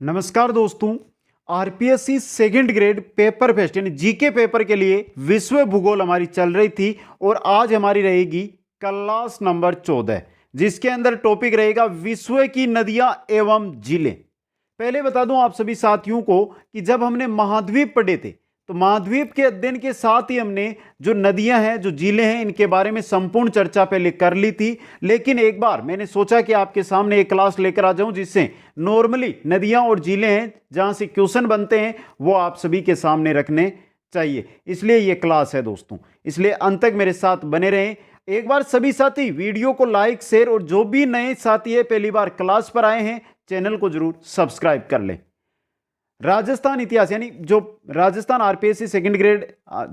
नमस्कार दोस्तों। RPSC second grade paper fest यानी जीके पेपर के लिए विश्व भूगोल हमारी चल रही थी और आज हमारी रहेगी क्लास नंबर 14 जिसके अंदर टॉपिक रहेगा विश्व की नदियां एवं झीलें। पहले बता दूं आप सभी साथियों को कि जब हमने महाद्वीप पढ़े थे तो महाद्वीप के अध्ययन के साथ ही हमने जो नदियां हैं जो झीलें हैं इनके बारे में संपूर्ण चर्चा पहले कर ली थी। लेकिन एक बार मैंने सोचा कि आपके सामने एक क्लास लेकर आ जाऊं जिससे नॉर्मली नदियां और झीलें हैं जहां से क्वेश्चन बनते हैं वो आप सभी के सामने रखने चाहिए, इसलिए ये क्लास है दोस्तों। इसलिए अंत तक मेरे साथ बने रहें। एक बार सभी साथी वीडियो को लाइक शेयर और जो भी नए साथी है पहली बार क्लास पर आए हैं चैनल को जरूर सब्सक्राइब कर लें। राजस्थान इतिहास यानी जो राजस्थान आरपीएससी सेकंड ग्रेड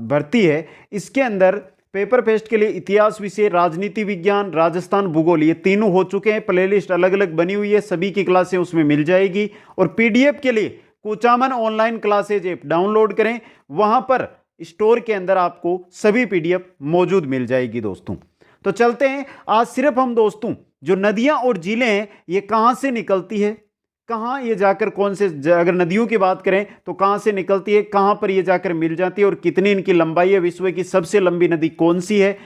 भर्ती है इसके अंदर पेपर फेस्ट के लिए इतिहास विषय, राजनीति विज्ञान, राजस्थान भूगोल ये तीनों हो चुके हैं। प्लेलिस्ट अलग अलग बनी हुई है, सभी की क्लासें उसमें मिल जाएगी। और पीडीएफ के लिए Kuchaman online classes app download करें, वहां पर स्टोर के अंदर आपको सभी पीडीएफ मौजूद मिल जाएगी दोस्तों। तो चलते हैं आज सिर्फ हम दोस्तों जो नदियां और झीलें हैं ये कहां से निकलती है, कहां ये जाकर कौन से, अगर नदियों की बात करें तो कहां से निकलती है, कहां पर ये जाकर मिल जाती है और कितनी इनकी लंबाई है, विश्व की सबसे लंबी नदी कौन सी है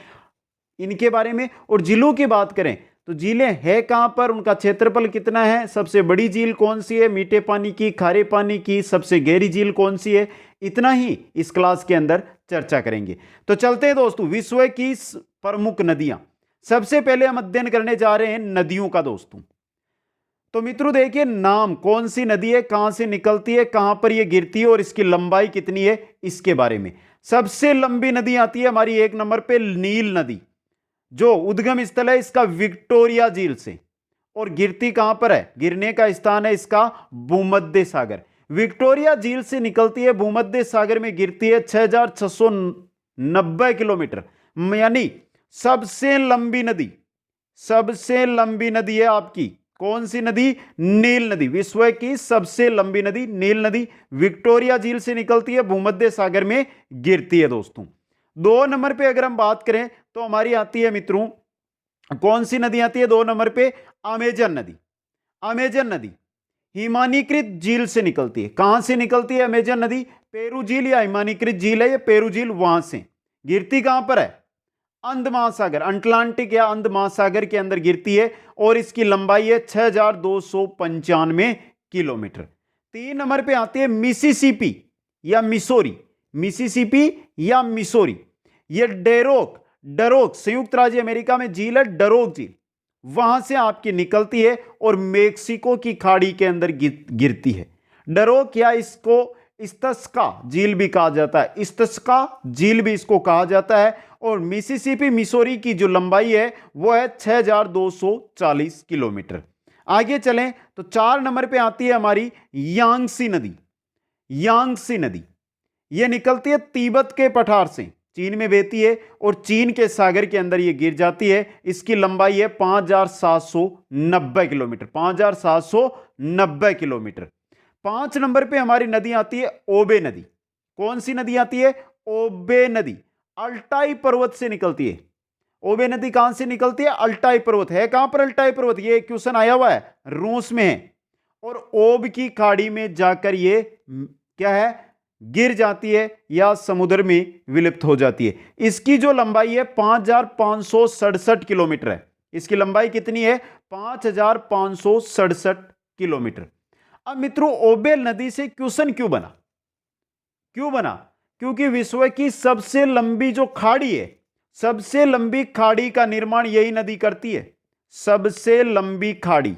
इनके बारे में। और झीलों की बात करें तो झीलें है कहां पर, उनका क्षेत्रफल कितना है, सबसे बड़ी झील कौन सी है, मीठे पानी की, खारे पानी की, सबसे गहरी झील कौन सी है, इतना ही इस क्लास के अंदर चर्चा करेंगे। तो चलते हैं दोस्तों विश्व की प्रमुख नदियां। सबसे पहले हम अध्ययन करने जा रहे हैं नदियों का दोस्तों। तो मित्रों देखिए नाम, कौन सी नदी है, कहां से निकलती है, कहां पर यह गिरती है और इसकी लंबाई कितनी है इसके बारे में। सबसे लंबी नदी आती है हमारी एक नंबर पे नील नदी, जो उद्गम स्थल है इसका विक्टोरिया झील से और गिरती कहां पर है, गिरने का स्थान है इसका भूमध्य सागर। विक्टोरिया झील से निकलती है, भूमध्य सागर में गिरती है 6690 किलोमीटर, यानी सबसे लंबी नदी, सबसे लंबी नदी है आपकी कौन सी नदी, नील नदी। विश्व की सबसे लंबी नदी नील नदी विक्टोरिया झील से निकलती है, भूमध्य सागर में गिरती है दोस्तों। 2 नंबर पे अगर हम बात करें तो हमारी आती है मित्रों, कौन सी नदी आती है 2 नंबर पे, अमेजन नदी। अमेजन नदी हिमानीकृत झील से निकलती है। कहां से निकलती है अमेजन नदी, पेरू झील या हिमानीकृत झील है ये पेरू झील, वहां से गिरती कहां पर है, अंध महासागर, अटलांटिक या अंध महासागर के अंदर गिरती है और इसकी लंबाई है 6295 किलोमीटर। 3 नंबर पे आती है मिसिसिपी या मिसोरी, मिसिसिपी या मिसोरी। ये डेरोक, डरोक संयुक्त राज्य अमेरिका में झील है, डरोक झील, वहां से आपकी निकलती है और मेक्सिको की खाड़ी के अंदर गिरती है। डरोक या इसको इस्तस्का झील भी कहा जाता है, इस्तस्का झील भी इसको कहा जाता है। और मिसिसिपी मिसोरी की जो लंबाई है वो है 6240 किलोमीटर। आगे चलें तो 4 नंबर पे आती है हमारी यांगसी नदी। यांगसी नदी ये निकलती है तिब्बत के पठार से, चीन में बहती है और चीन के सागर के अंदर ये गिर जाती है। इसकी लंबाई है 5790 किलोमीटर, 5790 किलोमीटर। 5 नंबर पे हमारी नदी आती है ओबे नदी। कौन सी नदी आती है, ओबे नदी अल्टाई पर्वत से निकलती है। ओबे नदी कहां से निकलती है, अल्टाई पर्वत है, कहां पर अल्टाई पर्वत, ये क्वेश्चन आया हुआ है, रूस में है और ओब की खाड़ी में जाकर ये क्या है, गिर जाती है या समुद्र में विलुप्त हो जाती है। इसकी जो लंबाई है 5567 किलोमीटर है। इसकी लंबाई कितनी है, 5567 किलोमीटर। अब मित्रों ओबे नदी से क्वेश्चन क्यों बना, क्यों बना, क्योंकि विश्व की सबसे लंबी जो खाड़ी है, सबसे लंबी खाड़ी का निर्माण यही नदी करती है। सबसे लंबी खाड़ी,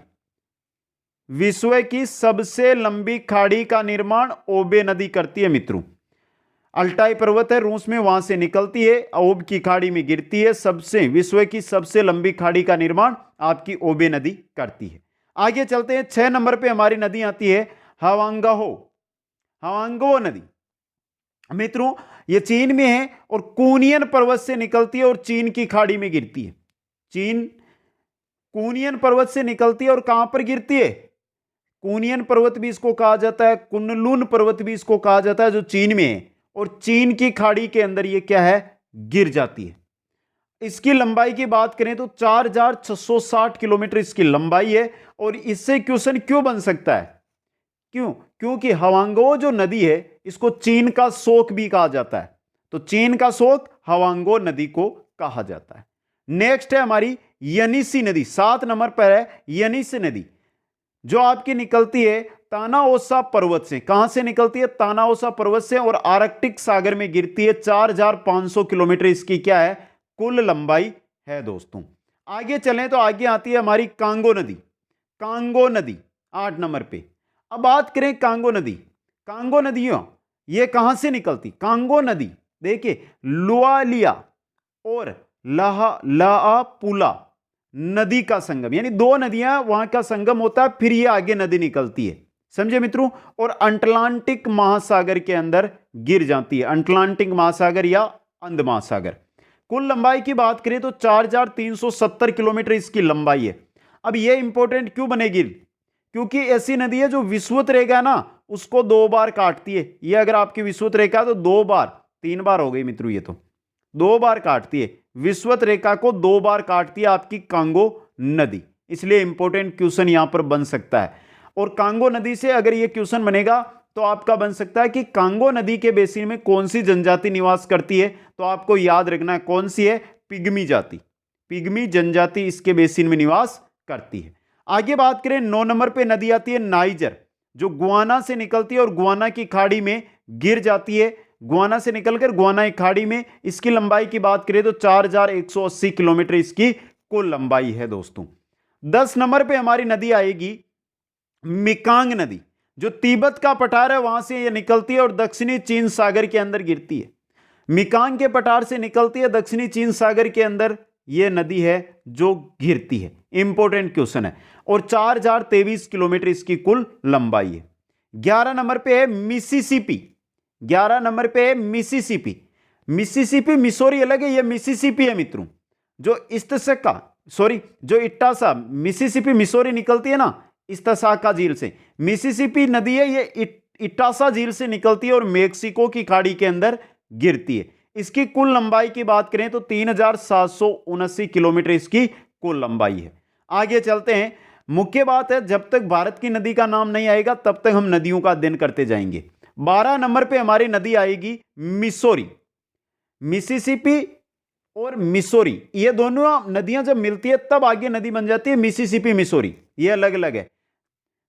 विश्व की सबसे लंबी खाड़ी का निर्माण ओबे नदी करती है मित्रों। अल्टाई पर्वत है रूस में, वहां से निकलती है, ओब की खाड़ी में गिरती है। सबसे विश्व की सबसे लंबी खाड़ी का निर्माण आपकी ओबे नदी करती है। आगे चलते हैं 6 नंबर पे हमारी नदी आती है हवांगहो, हवांगो नदी। मित्रों ये चीन में है और कूनियन पर्वत से निकलती है और चीन की खाड़ी में गिरती है। चीन कूनियन पर्वत से निकलती है और कहां पर गिरती है, कूनियन पर्वत भी इसको कहा जाता है, कुनलुन पर्वत भी इसको कहा जाता है, जो चीन में है और चीन की खाड़ी के अंदर ये क्या है, गिर जाती है। इसकी लंबाई की बात करें तो 4660 किलोमीटर इसकी लंबाई है। और इससे क्वेश्चन क्यों बन सकता है, क्यों? क्योंकि हवांगो जो नदी है इसको चीन का शोक भी कहा जाता है, तो चीन का शोक हवांगो नदी को कहा जाता है। नेक्स्ट है हमारी यनीसी नदी, 7 नंबर पर है यनीसी नदी, जो आपकी निकलती है तानाओसा पर्वत से। कहां से निकलती है? तानाओसा पर्वत से, और आर्कटिक सागर में गिरती है। 4500 किलोमीटर इसकी क्या है? कुल लंबाई है दोस्तों। आगे चलें तो आगे आती है हमारी कांगो नदी। कांगो नदी 8 नंबर पे। अब बात करें कांगो नदी, कांगो नदियों ये कहां से निकलती? कांगो नदी देखिए लुआलिया और लाआपुला नदी का संगम, यानी दो नदियां वहां का संगम होता है, फिर ये आगे नदी निकलती है, समझे मित्रों, और अटलांटिक महासागर के अंदर गिर जाती है, अटलांटिक महासागर या अंध महासागर। कुल लंबाई की बात करें तो 4370 किलोमीटर इसकी लंबाई है। अब ये इंपॉर्टेंट क्यों बनेगी? क्योंकि ऐसी नदी है जो विषुवत रेखा है ना उसको 2 बार काटती है। ये अगर आपकी विषुवत रेखा है तो 2 बार, 3 बार हो गई मित्रों, ये तो 2 बार काटती है, विषुवत रेखा को 2 बार काटती है आपकी कांगो नदी, इसलिए इंपॉर्टेंट क्वेश्चन यहां पर बन सकता है। और कांगो नदी से अगर यह क्वेश्चन बनेगा तो आपका बन सकता है कि कांगो नदी के बेसिन में कौन सी जनजाति निवास करती है, तो आपको याद रखना है कौन सी है? पिग्मी जाति, पिग्मी जनजाति इसके बेसिन में निवास करती है। आगे बात करें 9 नंबर पे नदी आती है नाइजर, जो गुआना से निकलती है और गुआना की खाड़ी में गिर जाती है। गुआना से निकलकर गुआना की खाड़ी में, इसकी लंबाई की बात करें तो 4180 किलोमीटर इसकी कुल लंबाई है दोस्तों। 10 नंबर पे हमारी नदी आएगी मिकांग नदी, जो तिब्बत का पठार है वहां से यह निकलती है और दक्षिणी चीन सागर के अंदर गिरती है। मिकांग के पठार से निकलती है, दक्षिणी चीन सागर के अंदर यह नदी है जो गिरती है, इंपॉर्टेंट क्वेश्चन है, और 4023 किलोमीटर इसकी कुल लंबाई है। 11 नंबर पे है मिसिसिपी, 11 नंबर पे है मिसिसिपी। मिसिसिपी मिसौरी अलग है, यह मिसिसिपी है मित्रों, जो इस्तासाका जो इट्टासा मिसिसिपी मिसौरी निकलती है ना इस्तासाका झील से, मिसिसिपी नदी है ये इटासा झील से निकलती है और मेक्सिको की खाड़ी के अंदर गिरती है। इसकी कुल लंबाई की बात करें तो 3779 किलोमीटर इसकी कुल लंबाई है। आगे चलते हैं। मुख्य बात है जब तक भारत की नदी का नाम नहीं आएगा तब तक हम नदियों का अध्ययन करते जाएंगे। 12 नंबर पे हमारी नदी आएगी मिसौरी। मिसिसिपी और मिसौरी ये दोनों नदियां जब मिलती है तब आगे नदी बन जाती है मिसिसिपी मिसौरी, ये अलग अलग है।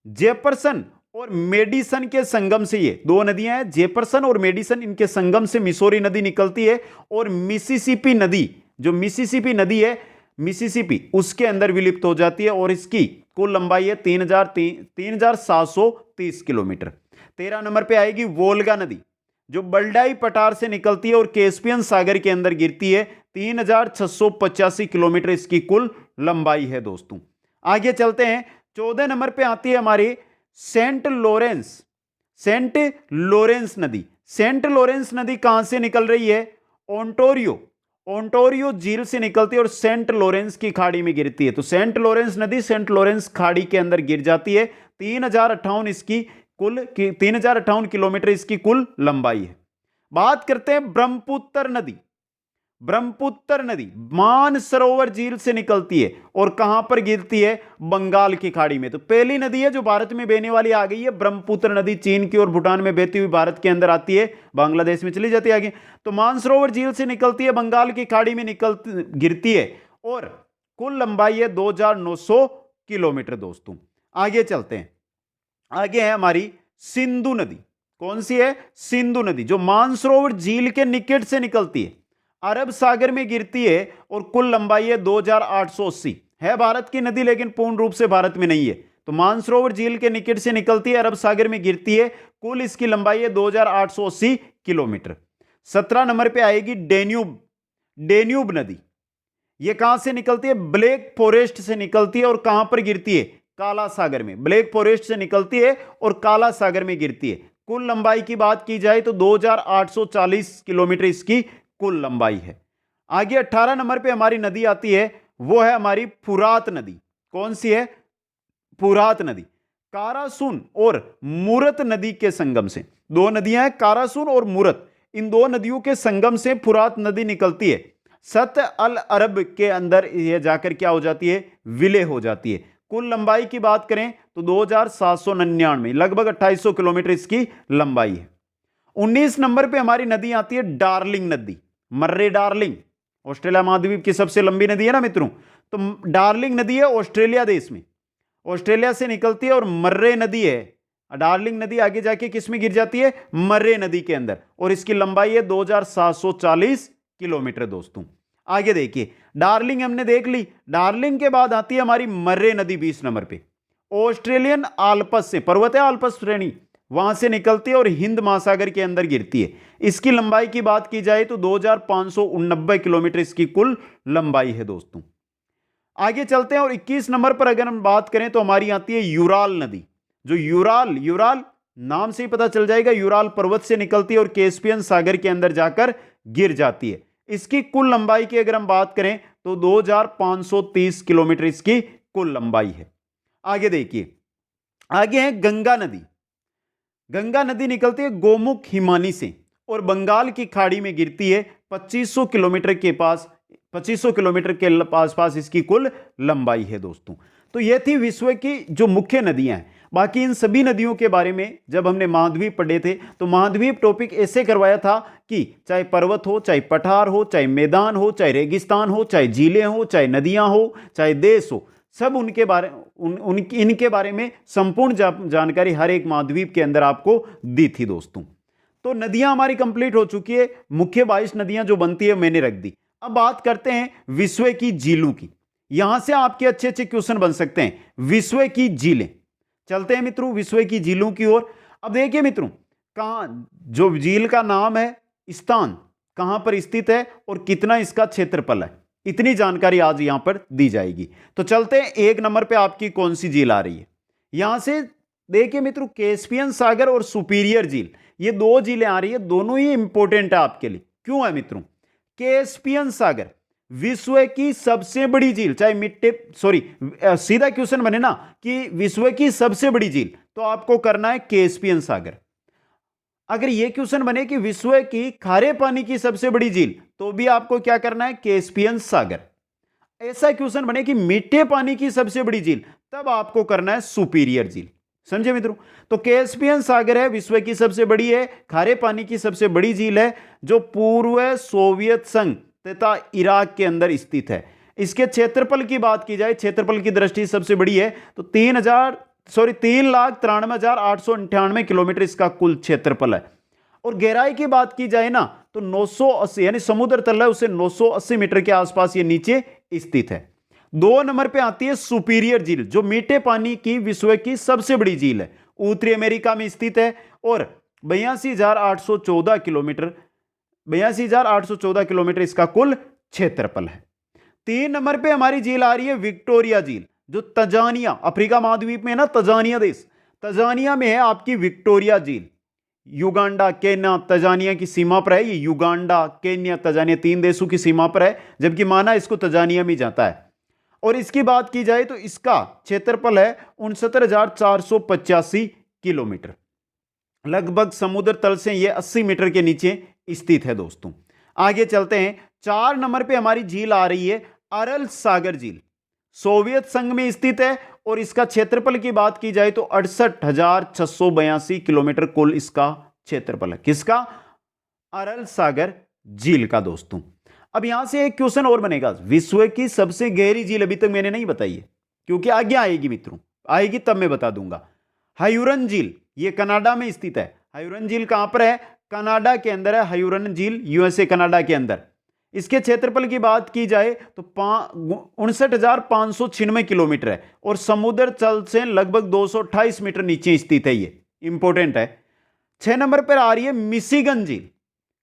जेफरसन और मेडिसन के संगम से, ये दो नदियां हैं जेफरसन और मेडिसन, इनके संगम से मिसौरी नदी निकलती है और मिसिसिपी नदी, जो मिसिसिपी नदी है मिसिसिपी उसके अंदर विलुप्त हो जाती है और इसकी कुल लंबाई है 3730 किलोमीटर। 13 नंबर पे आएगी वोल्गा नदी, जो बल्डाई पठार से निकलती है और कैस्पियन सागर के अंदर गिरती है। 3685 किलोमीटर इसकी कुल लंबाई है दोस्तों। आगे चलते हैं। 14 नंबर पे आती है हमारी सेंट लॉरेंस नदी। सेंट लॉरेंस नदी कहां से निकल रही है? ओंटारियो झील से निकलती है और सेंट लॉरेंस की खाड़ी में गिरती है। तो सेंट लॉरेंस नदी सेंट लॉरेंस खाड़ी के अंदर गिर जाती है। 3058 किलोमीटर इसकी कुल लंबाई है। बात करते हैं ब्रह्मपुत्र नदी। ब्रह्मपुत्र नदी मानसरोवर झील से निकलती है और कहां पर गिरती है? बंगाल की खाड़ी में। तो पहली नदी है जो भारत में बहने वाली आ गई है ब्रह्मपुत्र नदी, चीन की और भूटान में बहती हुई भारत के अंदर आती है, बांग्लादेश में चली जाती है आगे। तो मानसरोवर झील से निकलती है, बंगाल की खाड़ी में गिरती है और कुल लंबाई है 2900 किलोमीटर दोस्तों। आगे चलते हैं। आगे है हमारी सिंधु नदी। कौन सी है? सिंधु नदी, जो मानसरोवर झील के निकट से निकलती है, अरब सागर में गिरती है और कुल लंबाई है 2880। है भारत की नदी लेकिन पूर्ण रूप से भारत में नहीं है। तो मानसरोवर झील के निकट से निकलती है, अरब सागर में गिरती है, कुल इसकी लंबाई है 2880 किलोमीटर। 17 नंबर पे आएगी डेन्यूब नदी। यह कहां से निकलती है? ब्लैक फॉरेस्ट से निकलती है और कहां पर गिरती है? काला सागर में। ब्लैक फॉरेस्ट से निकलती है और काला सागर में गिरती है। कुल लंबाई की बात की जाए तो 2840 किलोमीटर इसकी कुल लंबाई है। आगे 18 नंबर पे हमारी नदी आती है, वो है हमारी फुरात नदी। कौन सी है? फुरात नदी। कारासुन और मूरत नदी के संगम से, दो नदियां हैं कारासुन और मूरत, इन दो नदियों के संगम से फुरात नदी निकलती है। सत अल अरब के अंदर यह जाकर क्या हो जाती है? विलय हो जाती है। कुल लंबाई की बात करें तो 2799, लगभग 2800 किलोमीटर इसकी लंबाई है। 19 नंबर पे हमारी नदी आती है डार्लिंग नदी, मर्रे डार्लिंग, ऑस्ट्रेलिया महाद्वीप की सबसे लंबी नदी है ना मित्रों। तो डार्लिंग नदी है ऑस्ट्रेलिया देश में, ऑस्ट्रेलिया से निकलती है, और मर्रे नदी है, डार्लिंग नदी आगे जाके किस में गिर जाती है, मर्रे नदी के अंदर, और इसकी लंबाई है 2740 किलोमीटर दोस्तों। आगे देखिए, डार्लिंग हमने देख ली, डार्लिंग के बाद आती है हमारी मर्रे नदी 20 नंबर पे, ऑस्ट्रेलियन आल्पस से, पर्वतीय आल्पस श्रेणी वहां से निकलती है और हिंद महासागर के अंदर गिरती है। इसकी लंबाई की बात की जाए तो 2589 किलोमीटर इसकी कुल लंबाई है दोस्तों। आगे चलते हैं, और 21 नंबर पर अगर हम बात करें तो हमारी आती है यूराल नदी, जो यूराल नाम से ही पता चल जाएगा, यूराल पर्वत से निकलती है और कैस्पियन सागर के अंदर जाकर गिर जाती है। इसकी कुल लंबाई की अगर हम बात करें तो 2530 किलोमीटर इसकी कुल लंबाई है। आगे देखिए, आगे है गंगा नदी। गंगा नदी निकलती है गोमुख हिमानी से और बंगाल की खाड़ी में गिरती है, 2500 किलोमीटर के पास, 2500 किलोमीटर के आसपास इसकी कुल लंबाई है दोस्तों। तो यह थी विश्व की जो मुख्य नदियां हैं। बाकी इन सभी नदियों के बारे में जब हमने महाद्वीप पढ़े थे तो महाद्वीप टॉपिक ऐसे करवाया था कि चाहे पर्वत हो, चाहे पठार हो, चाहे मैदान हो, चाहे रेगिस्तान हो, चाहे झीलें हो, चाहे नदियां हो, चाहे देश हो, सब उनके बारे इनके बारे में संपूर्ण जानकारी हर एक महाद्वीप के अंदर आपको दी थी दोस्तों। तो नदियां हमारी कंप्लीट हो चुकी है, मुख्य 22 नदियां जो बनती है मैंने रख दी। अब बात करते हैं विश्व की झीलों की। यहां से आपके अच्छे अच्छे क्वेश्चन बन सकते हैं। विश्व की झीलें, चलते हैं मित्रों विश्व की झीलों की ओर। अब देखिए मित्रों, कहां जो झील का नाम है, स्थान कहां पर स्थित है और कितना इसका क्षेत्रफल है, इतनी जानकारी आज यहां पर दी जाएगी। तो चलते हैं, 1 नंबर पे आपकी कौन सी झील आ रही है। यहां से देखिए मित्रों, कैस्पियन सागर और सुपीरियर झील, ये 2 झीलें आ रही है, दोनों ही इंपॉर्टेंट है आपके लिए। क्यों है मित्रों? कैस्पियन सागर विश्व की सबसे बड़ी झील, चाहे सीधा क्वेश्चन बने ना कि विश्व की सबसे बड़ी झील, तो आपको करना है कैस्पियन सागर। अगर यह क्वेश्चन बने कि विश्व की खारे पानी की सबसे बड़ी झील, तो भी आपको क्या करना है, कैस्पियन सागर। ऐसा क्वेश्चन बने कि मीठे पानी की सबसे बड़ी झील, तब आपको करना है सुपीरियर झील। समझे मित्रों? तो कैस्पियन सागर है, विश्व की सबसे बड़ी है, खारे पानी की सबसे बड़ी झील है, जो पूर्व सोवियत संघ तथा इराक के अंदर स्थित है। इसके क्षेत्रफल की बात की जाए, क्षेत्रफल की दृष्टि सबसे बड़ी है, तो 3,93,898 किलोमीटर इसका कुल क्षेत्रफल है। और गहराई की बात की जाए ना तो 980, यानी समुद्र तल है उसे 980 मीटर के आसपास ये नीचे स्थित है। 2 नंबर पे आती है सुपीरियर झील, जो मीठे पानी की विश्व की सबसे बड़ी झील है, उत्तरी अमेरिका में स्थित है और 82,814 किलोमीटर इसका कुल क्षेत्रफल है। 3 नंबर पे हमारी झील आ रही है विक्टोरिया झील, जो तंजानिया, अफ्रीका महाद्वीप में है ना तंजानिया देश, तंजानिया में है आपकी विक्टोरिया झील। युगांडा, केन्या, तंजानिया की सीमा पर है। ये युगांडा, केन्या, तंजानिया 3 देशों की सीमा पर है, जबकि माना इसको तंजानिया में जाता है। और इसकी बात की जाए तो इसका क्षेत्रफल है 69,485 किलोमीटर, लगभग समुद्र तल से यह 80 मीटर के नीचे स्थित है दोस्तों। आगे चलते हैं, 4 नंबर पे हमारी झील आ रही है अरल सागर झील, सोवियत संघ में स्थित है और इसका क्षेत्रफल की बात की जाए तो 68,682 किलोमीटर कुल इसका क्षेत्रफल है। किसका? अरल सागर झील का दोस्तों। अब यहां से एक क्वेश्चन और बनेगा, विश्व की सबसे गहरी झील अभी तक मैंने नहीं बताई है, क्योंकि आगे आएगी मित्रों, आएगी तब मैं बता दूंगा। हयूरन झील, ये कनाडा में स्थित है। हयूरन झील कहां पर है? कनाडा के अंदर है हयूरन झील, यूएसए कनाडा के अंदर। इसके क्षेत्रफल की बात की जाए तो 59,596 किलोमीटर है और समुद्र तल से लगभग 228 मीटर नीचे स्थित है। ये इंपॉर्टेंट है। 6 नंबर पर आ रही है मिशिगन झील,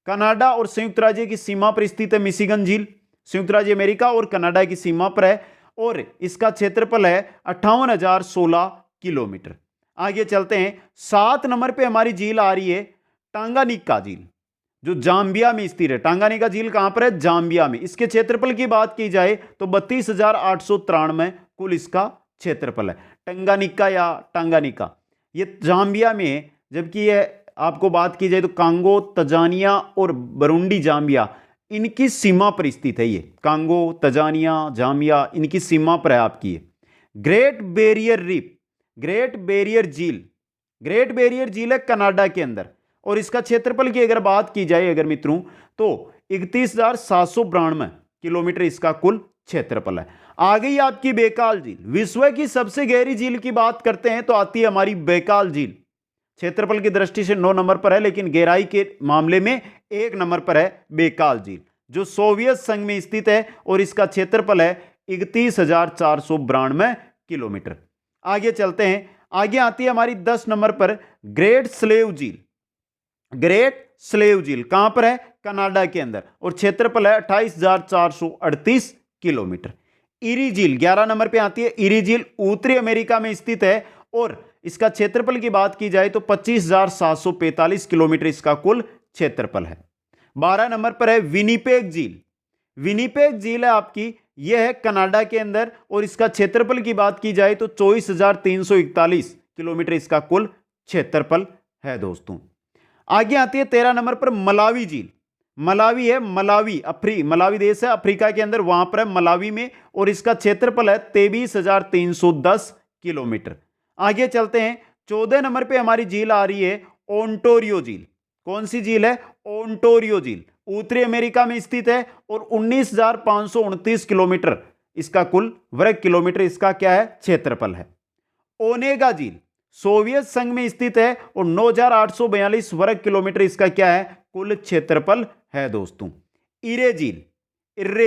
कनाडा और संयुक्त राज्य की सीमा पर स्थित है। मिशिगन झील संयुक्त राज्य अमेरिका और कनाडा की सीमा पर है और इसका क्षेत्रफल है 58,016 किलोमीटर। आगे चलते हैं, 7 नंबर पे हमारी झील आ रही है टांगानिका झील, जो जाम्बिया में स्थित है। टांगानिका झील कहां पर है? जाम्बिया में। इसके क्षेत्रफल की बात की जाए तो 32,893 कुल इसका क्षेत्रफल है। टंगानिका या टांगानिका ये जाम्बिया में है, जबकि यह आपको बात की जाए तो कांगो, तंजानिया और बरूंडी, जाम्बिया इनकी सीमा पर स्थित है। ये कांगो, तंजानिया, जाम्बिया इनकी सीमा पर है आपकी। Great barrier reef great barrier झील, ग्रेट बैरियर झील है कनाडा के अंदर और इसका क्षेत्रफल की अगर बात की जाए अगर मित्रों तो 31,792 किलोमीटर इसका कुल क्षेत्रफल है। आ गई आपकी बैकाल झील। विश्व की सबसे गहरी झील की बात करते हैं तो आती है हमारी बैकाल झील। क्षेत्रफल की दृष्टि से 9 नंबर पर है, लेकिन गहराई के मामले में 1 नंबर पर है बैकाल झील, जो सोवियत संघ में स्थित है और इसका क्षेत्रफल है 31,492 किलोमीटर। आगे चलते हैं, आगे आती है हमारी 10 नंबर पर ग्रेट स्लेव झील। ग्रेट स्लेव झील कहां पर है? कनाडा के अंदर और क्षेत्रफल है 28,438 किलोमीटर। इरी झील 11 नंबर पे आती है। इरी झील उत्तरी अमेरिका में स्थित है और इसका क्षेत्रफल की बात की जाए तो 25,745 किलोमीटर इसका कुल क्षेत्रफल है। 12 नंबर पर है विनिपेग झील। विनिपेग झील है आपकी, यह है कनाडा के अंदर और इसका क्षेत्रफल की बात की जाए तो 24,341 किलोमीटर इसका कुल क्षेत्रफल है दोस्तों। आगे आती है 13 नंबर पर मलावी झील। मलावी है, मलावी देश है अफ्रीका के अंदर, वहां पर है मलावी में और इसका क्षेत्रफल है 23,310 किलोमीटर। आगे चलते हैं, 14 नंबर पे हमारी झील आ रही है ओंटारियो झील। कौन सी झील है? ओंटारियो झील उत्तरी अमेरिका में स्थित है और 19,529 किलोमीटर इसका कुल वर्ग किलोमीटर इसका क्या है? क्षेत्रफल है। ओनेगा झील सोवियत संघ में स्थित है और 9,842 वर्ग किलोमीटर इसका क्या है? कुल क्षेत्रफल है दोस्तों। इर्रे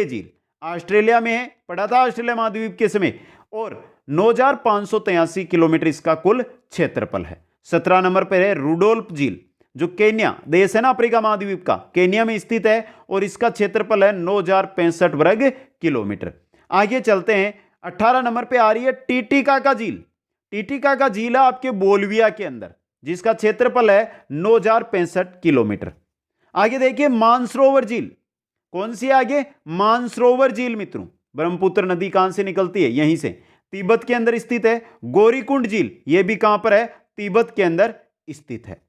झील ऑस्ट्रेलिया में है, पड़ा था ऑस्ट्रेलिया महाद्वीप के समय और 9,583 किलोमीटर इसका कुल क्षेत्रफल है। 17 नंबर पर है रुडोल्फ झील, जो केन्या देश है ना अफ्रीका महाद्वीप का, केन्या में स्थित है और इसका क्षेत्रफल है 9,065 वर्ग किलोमीटर। आगे चलते हैं, 18 नंबर पे आ रही है टीटिकाका झील। टीटिकाका झील है आपके बोलिविया के अंदर, जिसका क्षेत्रफल है 9,065 किलोमीटर। आगे देखिए मानसरोवर झील। कौन सी आगे? मानसरोवर झील मित्रों, ब्रह्मपुत्र नदी कहां से निकलती है? यहीं से, तिब्बत के अंदर स्थित है। गौरीकुंड झील यह भी कहां पर है? तिब्बत के अंदर स्थित है।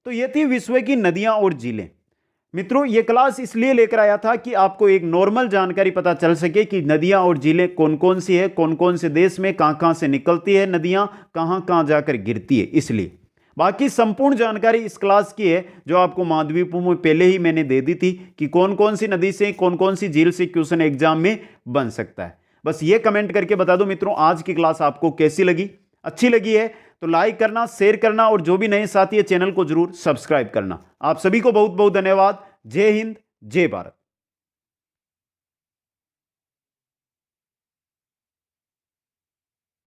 तो ये थी विश्व की नदियां और झीलें। मित्रों ये क्लास इसलिए लेकर आया था कि आपको एक नॉर्मल जानकारी पता चल सके कि नदियां और झीलें कौन कौन सी है, कौन कौन से देश में कहां कहां से निकलती है नदियां, कहां कहां जाकर गिरती है, इसलिए। बाकी संपूर्ण जानकारी इस क्लास की है जो आपको महाद्वीपों में पहले ही मैंने दे दी थी कि कौन कौन सी नदी से, कौन कौन सी झील से क्वेश्चन एग्जाम में बन सकता है। बस ये कमेंट करके बता दो मित्रों आज की क्लास आपको कैसी लगी। अच्छी लगी है तो लाइक करना, शेयर करना और जो भी नए साथी है चैनल को जरूर सब्सक्राइब करना। आप सभी को बहुत बहुत धन्यवाद। जय हिंद, जय भारत।